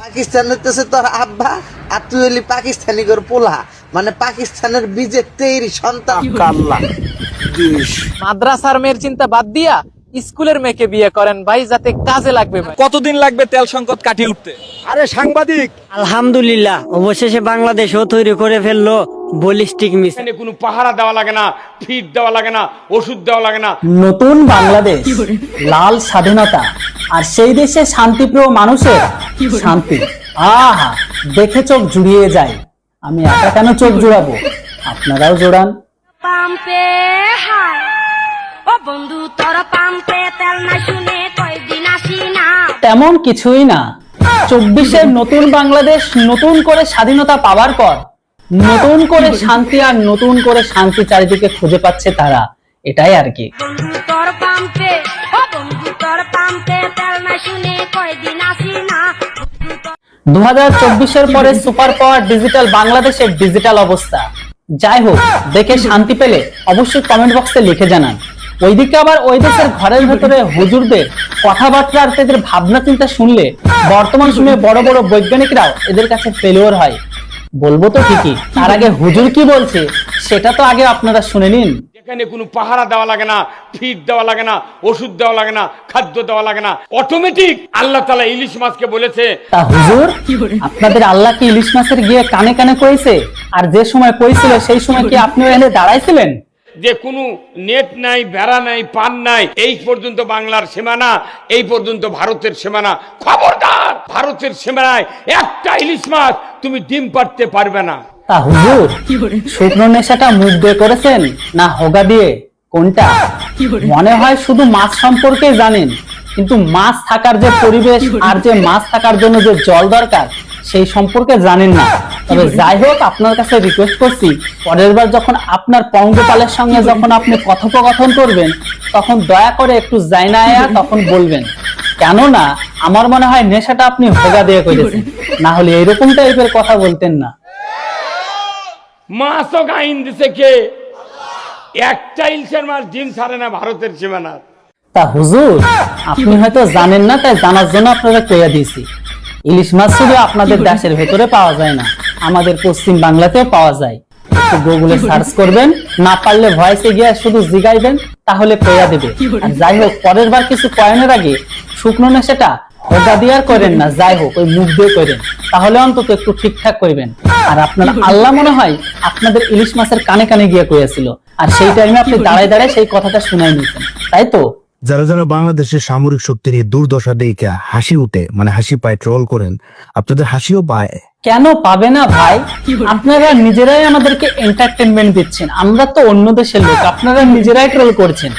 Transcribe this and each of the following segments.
পাকিস্তান হইতেছে তোর আব্বা আর তুই হলি পাকিস্তানি গর পোলা, মানে পাকিস্তানের বীজের তৈরি সন্তান। মাদ্রাসার মেয়ের চিন্তা বাদ দিয়া স্কুলের মেয়েকে বিয়ে করেন ভাই, যাতে কাজে লাগবে ভাই। কতদিন লাগবে তেল সংকট কাটিয়ে উঠতে? আরে সাংবাদিক, আলহামদুলিল্লাহ অবশেষে বাংলাদেশও তৈরি করে ফেললো ব্যালিস্টিক মিসাইল। এখানে কোনো পাহারা দেওয়া লাগে না, ফিট দেওয়া লাগে না, ওষুধ দেওয়া লাগে না। নতুন বাংলাদেশ, লাল স্বাধীনতা, আর সেই দেশে শান্তিপ্রিয় মানুষের শান্তি। আহা, দেখে চোখ জুড়িয়ে যায়। আমি একা কেন চোখ জুড়াবো, আপনারাও জোড়ান। পাম্পে হায় ও বন্ধু, তোর পাম্পে তেল না শুনে কয়দিন আসি না। তেমন কিছুই না, 24-এর নতুন বাংলাদেশ নতুন করে স্বাধীনতা পাওয়ার পর নতুন করে শান্তি আর নতুন করে শান্তি চারিদিকে খুঁজে পাচ্ছে তারা, এটাই আর কি। বন্ধু তোর পাম্পে ও বন্ধু তোর পাম্পে তেল না শুনে কয়দিন আসি না। 2024-এর পরে সুপার পাওয়ার ডিজিটাল বাংলাদেশের ডিজিটাল অবস্থা। যাই হোক, দেখে শান্তি পেলে অবশ্যই কমেন্ট বক্সে লিখে জানান। ওইদিকে আবার ওই দেশের ঘরের ভেতরে হুজুরদের কথাবার্তা আর তাদের ভাবনা চিন্তা শুনলে বর্তমান সময়ে বড় বড় বৈজ্ঞানিকরাও এদের কাছে ফেলিওর হয়। বলবো তো ঠিকই, তার আগে হুজুর কি বলছে সেটা তো আগে আপনারা শুনে নিন। এখানে কোনো পাহারা দেওয়া লাগে না, ফিট দেওয়া লাগে না, ওষুধ দেওয়া লাগে না, খাদ্য দেওয়া লাগে না, অটোমেটিক আল্লাহ তাআলা ইলিশ মাছকে বলেছে। তা হুজুর, আপনাদের আল্লাহ কি ইলিশ মাছের গিয়ে কানে কানে কইছে? আর যে সময় কইছিল সেই সময় কি আপনি এনে দাঁড়াইছিলেন? যে কোনো নেট নাই, বেড়া নাই, পান নাই, এই পর্যন্ত বাংলার সীমানা, এই পর্যন্ত ভারতের সীমানা। খবরদার, ভারতের সীমানায় একটা ইলিশ মাছ তুমি ডিম পাড়তে পারবে না। তা হুজুর, শুকনো নেশাটা মুখ দিয়ে করেছেন না হোগা দিয়ে, কোনটা? মনে হয় শুধু মাছ সম্পর্কে জানেন, কিন্তু মাছ থাকার যে পরিবেশ আর যে মাছ থাকার জন্য যে জল দরকার সেই সম্পর্কে জানেন না। তবে যাই হোক, আপনার কাছে রিকোয়েস্ট করছি, পরের বার যখন আপনার পঙ্গপালের সঙ্গে যখন আপনি কথোপকথন করবেন তখন দয়া করে একটু জায়নায়া তখন বলবেন, কেননা আমার মনে হয় নেশাটা আপনি হোগা দিয়ে করেছেন, না হলে এরকম টাইপের কথা বলতেন না। মাছও গাইন দিছে কে? একটা ইলিশের মাছ ডিম ছাড়ে না ভারতের সীমানা। তা হুজুর, আপনি হয়তো জানেন না, তাই জানার জন্য আপনারা কইয়া দিয়েছি। ইলিশ মাছ শুধু আপনাদের দেশের ভেতরে পাওয়া যায় না, আমাদের পশ্চিম বাংলাতেও পাওয়া যায়। একটু গুগলে সার্চ করবেন, না পারলে ভয়েসে গিয়ে শুধু জিগাইবেন, তাহলে কইয়া দেবে। আর যাই হোক, পরের বার কিছু কয়েনের আগে শুকনো নেশাটা হোগা দিয়ে আর করেন না, যাই হোক ওই মুখ দিয়ে করেন, তাহলে অন্তত একটু ঠিকঠাক করবেন। আর আপনারা আল্লাহ মনে হয় আপনাদের ইলিশ মাছের কানে কানে গিয়ে কইয়াছিল, আর সেই টাইমে আপনি দাঁড়ায় দাঁড়ায় সেই কথাটা শুনাই নিয়েছেন, তাই তো? যারা যারা বাংলাদেশের সামরিক শক্তির এই দুর্দশা দেখে হাসি উঠে, মানে হাসি পায়, ট্রোল করেন, আপনাদের হাসিও পায়। কেন পাবে না ভাই? আপনারা নিজেরাই আমাদেরকে এন্টারটেনমেন্ট দিচ্ছেন, আমরা তো অন্য দেশের লোক, আপনারা নিজেরাই ট্রোল করছেন,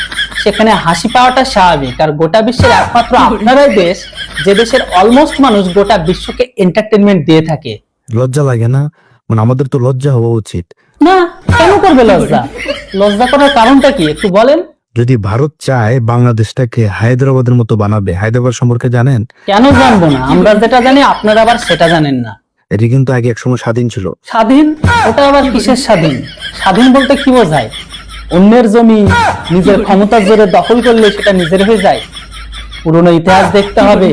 সেখানে হাসি পাওয়াটা স্বাভাবিক। আর গোটা বিশ্বের একমাত্র আপনারাই দেশ যে দেশের অলমোস্ট মানুষ গোটা বিশ্বকে এন্টারটেনমেন্ট দিয়ে থাকে। লজ্জা লাগে না? মানে আমাদের তো লজ্জা হওয়া উচিত না, কেন করবে লজ্জা? লজ্জা করার কারণটা কি একটু বলেন? যদি ভারত চায় বাংলাদেশটাকে হায়দ্রাবাদের মতো বানাবে, হায়দ্রাবাদ সম্পর্কে জানেন? কেন জানবো না? আমরা যেটা জানি আপনারা আবার সেটা জানেন না। এটি কিন্তু আগে একসময় স্বাধীন ছিল। স্বাধীন? ওটা আবার কিসের স্বাধীন? স্বাধীন বলতে কি বোঝায়? অন্যের জমি নিজের ক্ষমতার জোরে দখল করলে সেটা নিজের হয়ে যায়? পুরনো ইতিহাস দেখতে হবে।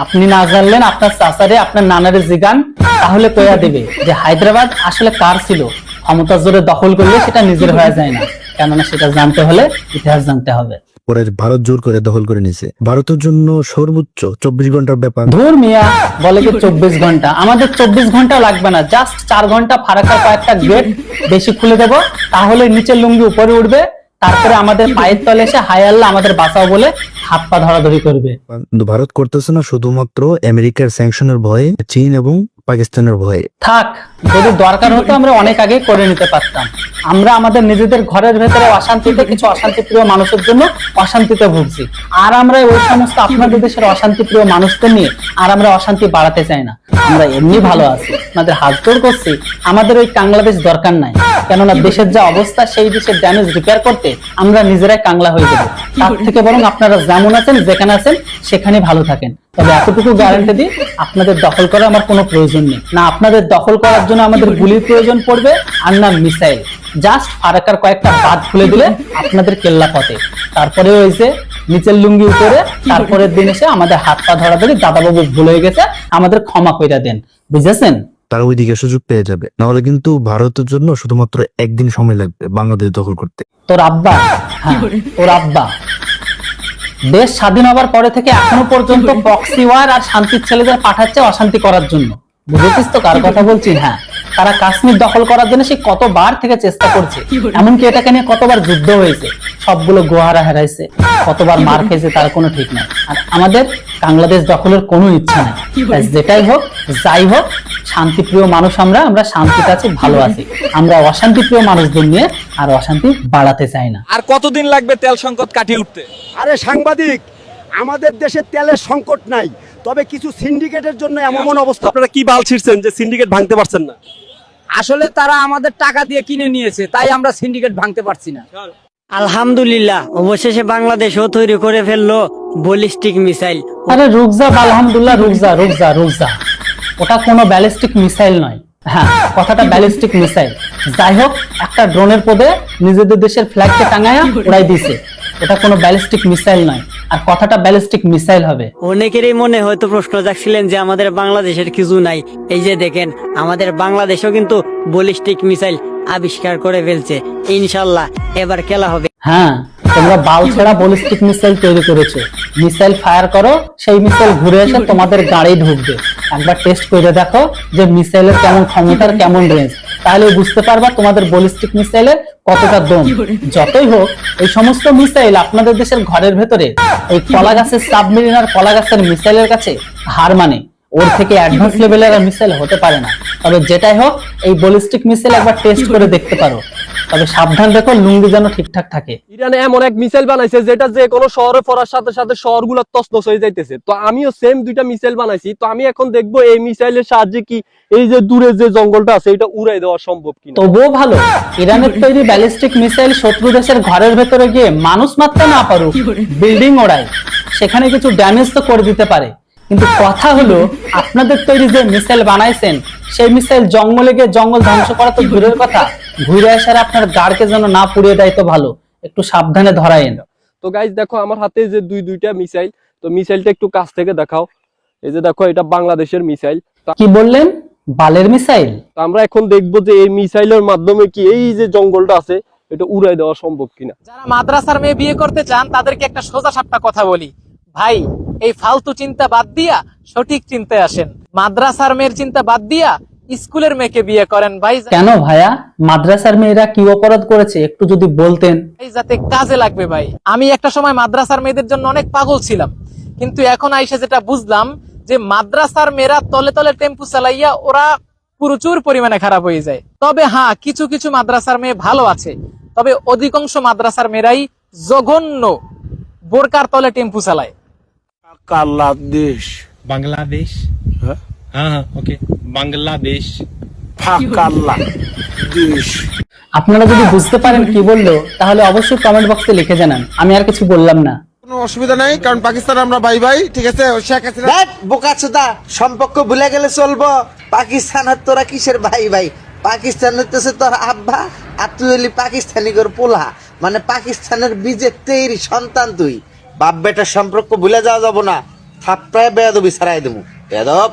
আপনি না জানলেন আপনার চাচারে, আপনার নানারে জিগান, তাহলে কইয়া দেবে যে হায়দ্রাবাদ আসলে কার ছিল। ক্ষমতার জোরে দখল করলে সেটা নিজের হয়ে যায় না, কেননা সেটা জানতে হলে ইতিহাস জানতে হবে। পরে ভারত জোর করে দখল করে নিছে। ভারতের জন্য সর্বোচ্চ 24 ঘন্টার ব্যাপার। ধুর মিয়া, বলে কি 24 ঘন্টা? আমাদের 24 ঘন্টা লাগবে না, জাস্ট 4 ঘন্টা ফারাক্কার কয়েকটা গেট বেশি খুলে দেবো, তাহলে নিচের লুঙ্গি উপরে উঠবে, তারপরে আমাদের পায়ের তলে এসে হায় আল্লাহ আমাদের বাঁচাও বলে হাত পা ধরাধরি করবে। কিন্তু ভারত করতেছে না শুধুমাত্র আমেরিকার স্যাংশনের ভয়ে, চীন এবং পাকিস্তানের ভয়ে। থাক, যদি দরকার হতো আমরা অনেক আগে করে নিতে পারতাম। আমরা আমাদের নিজেদের ঘরের ভেতরে অশান্তিতে, কিছু অশান্তিপ্রিয় মানুষের জন্য অশান্তিতে ভুগছি, আর আমরা ওই সমস্ত আপনাদের দেশের অশান্তিপ্রিয় মানুষদের নিয়ে আর আমরা অশান্তি বাড়াতে চাই না। আমরা এমনি ভালো আছি, আমাদের হাত জোড় করছি, আমাদের ওই বাংলাদেশ দরকার নাই, কেননা দেশের যা অবস্থা সেই দেশের ড্যামেজ রিপেয়ার করতে আমরা নিজেরাই কাংলা হয়ে যাবো। তার থেকে বরং আপনারা যেমন আছেন, যেখানে আছেন সেখানে ভালো থাকেন। তবে এতটুকু গ্যারান্টি দিই, আপনাদের দখল করার আমার কোনো প্রয়োজন নেই। না আপনাদের দখল করার জন্য আমাদের গুলির প্রয়োজন পড়বে, আর না মিসাইল। জাস্ট ফারাকার কয়েকটা বাদ খুলে দিলে আপনাদের কেল্লা পথে। তারপরে হয়েছে নিচের লুঙ্গি উপরে, তারপরের দিন এসে আমাদের হাত পা ধরা ধরে দাদাবাবু ভুল হয়ে গেছে, আমাদের ক্ষমা কইরা দেন, বুঝেছেন? তারা ওইদিকে সুযোগ পেয়ে যাবে, নাহলে কিন্তু ভারতের জন্য শুধুমাত্র একদিন সময় লাগবে বাংলাদেশ দখল করতে। তোর আব্বা, হ্যাঁ তোর আব্বা দেশ স্বাধীন হবার পরে থেকে এখনো পর্যন্ত প্রক্সি ওয়ার আর শান্তির ছেলেদের পাঠাচ্ছে অশান্তি করার জন্য। বুঝেছিস তো কার কথা বলছি? হ্যাঁ, তারা কাশ্মীর দখল করার জন্য সে কতবার থেকে চেষ্টা করছে, এমনকি এটাকে নিয়ে কতবার যুদ্ধ হয়েছে, সবগুলো গোহারা হারাইছে, কতবার মার খেয়েছে তার কোনো ঠিক নাই। আর আমাদের বাংলাদেশ দখলের কোনো ইচ্ছা নাই। তাই যেটাই হোক যাই হোক, শান্তিপ্রিয় মানুষ আমরা শান্তির কাছে ভালো আছি। আমরা অশান্তিপ্রিয় মানুষদের নিয়ে আর অশান্তি বাড়াতে চাই না। আর কতদিন লাগবে তেল সংকট কাটিয়ে উঠতে? আরে সাংবাদিক, আমাদের দেশে তেলের সংকট নাই, তবে কিছু সিন্ডিকেটের জন্য এমন অবস্থা। আপনারা কি বাল ছিড়ছেন যে সিন্ডিকেট ভাঙতে পারছেন না? আসলে তারা আমাদের টাকা দিয়ে কিনে নিয়েছে, তাই আমরা সিন্ডিকেট ভাঙতে পারছি না। আলহামদুলিল্লাহ, অবশেষে বাংলাদেশও তৈরি করে ফেললো ব্যালিস্টিক মিসাইল। আরে রুকজা, আলহামদুলিল্লাহ, রুকজা, ওটা কোনো ব্যালিস্টিক মিসাইল নয়। হ্যাঁ, কথাটা ব্যালিস্টিক মিসাইল। যাই হোক, একটা ড্রোনের পদে নিজেদের দেশের ফ্ল্যাগকে টাঙায়া উড়াই দিয়েছে, ওটা কোনো ব্যালিস্টিক মিসাইল নয়। আর কথাটা ব্যালিস্টিক মিসাইল হবে। অনেকেরই মনে হয়তো প্রশ্ন জাগছিলেন যে আমাদের বাংলাদেশের কিছু নাই। এই যে দেখেন, আমাদের বাংলাদেশও কিন্তু ব্যালিস্টিক মিসাইল আবিষ্কার করে ফেলছে। ইনশাল্লাহ এবার খেলা হবে। হ্যাঁ, তোমরা বাল ছেড়া ব্যালিস্টিক মিসাইল তৈরি করেছো, মিসাইল ফায়ার করো, সেই মিসাইল ঘুরে এসে তোমাদের গাড়ি ঢুকবে। একবার টেস্ট করে দেখো যে মিসাইলের কেমন ক্ষমতার কেমন রেঞ্জ, তাহলে বুঝতে পারবা তোমাদের ব্যালিস্টিক মিসাইলের কতটা দম। যতই হোক, এই সমস্ত মিসাইল আপনাদের দেশের ঘরের ভেতরে ওই কলা গাছের সাবমেরিন আর কলা গাছের মিসাইলের কাছে হার মানে। ওর থেকে অ্যাডভান্স লেভেলের মিসাইল হতে পারে না। তবে যেটাই হোক, এই ব্যালিস্টিক মিসাইল একবার টেস্ট করে দেখতে পারো। তবে সাবধান রেখো, লুঙ্গি যেন ঠিকঠাক থাকে। ইরানে এমন এক মিসাইল বানাইছে যেটা যে কোনো শহরে পড়ার সাথে সাথে শহরগুলো তছনছ হয়ে যাইতেছে। তো আমিও সেম দুইটা মিসাইল বানাইছি। তো আমি এখন দেখবো এই মিসাইলের সাহায্যে কি এই যে দূরে যে জঙ্গলটা আছে এটা উড়াই দেওয়া সম্ভব কিনা। তবুও ভালো, ইরানের তৈরি ব্যালিস্টিক মিসাইল শত্রু দেশের ঘরের ভেতরে গিয়ে মানুষ মারতে না পারুক, বিল্ডিং ওড়ায়, সেখানে কিছু ড্যামেজ তো করে দিতে পারে। কিন্তু কথা হলো, আপনাদের তৈরি যে মিসাইল বানাইছেন, সেই মিসাইল জঙ্গলে গিয়ে জঙ্গল ধ্বংস করা তো দূরের কথা, ঘুরে আসার আপনার গাড়কে যেন না পুড়িয়ে দেয় তো ভালো। একটু সাবধানে ধরায়েন। তো গাইস দেখো, আমার হাতে যে দুইটা মিসাইল, তো মিসাইলটা একটু কাছ থেকে দেখাও। এই যে দেখো, এটা বাংলাদেশের মিসাইল। কি বললেন? বালের মিসাইল? তো আমরা এখন দেখবো যে এই মিসাইলের মাধ্যমে কি এই যে জঙ্গলটা আছে এটা উড়াই দেওয়া সম্ভব কিনা। যারা মাদ্রাসার মেয়ে বিয়ে করতে চান তাদেরকে একটা সোজা সাপটা কথা বলি, ভাই এই ফালতু চিন্তা বাদ দিয়া সঠিক চিন্তায় আসেন। মাদ্রাসার মেয়ের চিন্তা বাদ দিয়া স্কুলের মেয়েকে বিয়ে করেন ভাই। কেন ভাইয়া, মাদ্রাসার মেয়েরা কি অপরাধ করেছে একটু যদি বলতেন। যাতে কাজে লাগবে ভাই। আমি একটা সময় মাদ্রাসার মেয়েদের জন্য অনেক পাগল ছিলাম, কিন্তু এখন আইসা যেটা বুঝলাম যে মাদ্রাসার মেয়েরা তলে তলে টেম্পু চালাইয়া ওরা প্রচুর পরিমাণে খারাপ হয়ে যায়। তবে হ্যাঁ, কিছু কিছু মাদ্রাসার মেয়ে ভালো আছে, তবে অধিকাংশ মাদ্রাসার মেয়েরাই জঘন্য বোরকার তলে টেম্পু চালায়। বাংলাদেশ, বাংলাদেশ, হ্যাঁ ওকে, বাংলাদেশ, বাংলাদেশ। আপনারা যদি বুঝতে পারেন কি বললো, তাহলে অবশ্যই কমেন্ট বক্সে লিখে জানান। আমি আর কিছু বললাম না। কোনো অসুবিধা নাই, কারণ পাকিস্তান আমরা ভাই ভাই, ঠিক আছে? শেখ হাসিনা বোকাচোদা, সম্পর্ক ভুলে গেলে চলবো? পাকিস্তানের তোরা কিসের ভাই ভাই? পাকিস্তান হইতেছে তোর আব্বা, আর তুই হইলি পাকিস্তানি করে পোলা, মানে পাকিস্তানের বীজের তৈরি সন্তান তুই। বাপ বেটার সম্পর্ক ভুলে যাওয়া যাবো না, থাপ্পড়ায় বেয়াদবি ছাড়াই দেবো, বেয়াদব।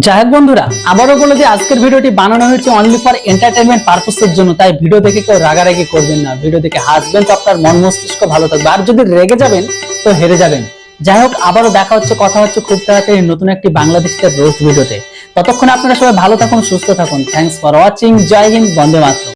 যাই হোক বন্ধুরা, আবারও বলে যে আজকের ভিডিওটি বানানো হয়েছে অনলি ফর এন্টারটেনমেন্ট পারপাসের জন্য। তাই ভিডিও দেখে কেউ রাগারাগি করবেন না। ভিডিও দেখে হাসবেন তো আপনার মন মস্তিষ্ক ভালো থাকবে, আর যদি রেগে যাবেন তো হেরে যাবেন। যাই হোক, আবারও দেখা হচ্ছে, কথা হচ্ছে খুব তাড়াতাড়ি নতুন একটি বাংলাদেশের রোস্ট ভিডিওতে। ততক্ষণ আপনারা সবাই ভালো থাকুন, সুস্থ থাকুন। Thanks for watching. জয় হিন্দ, বন্দে মাতরম।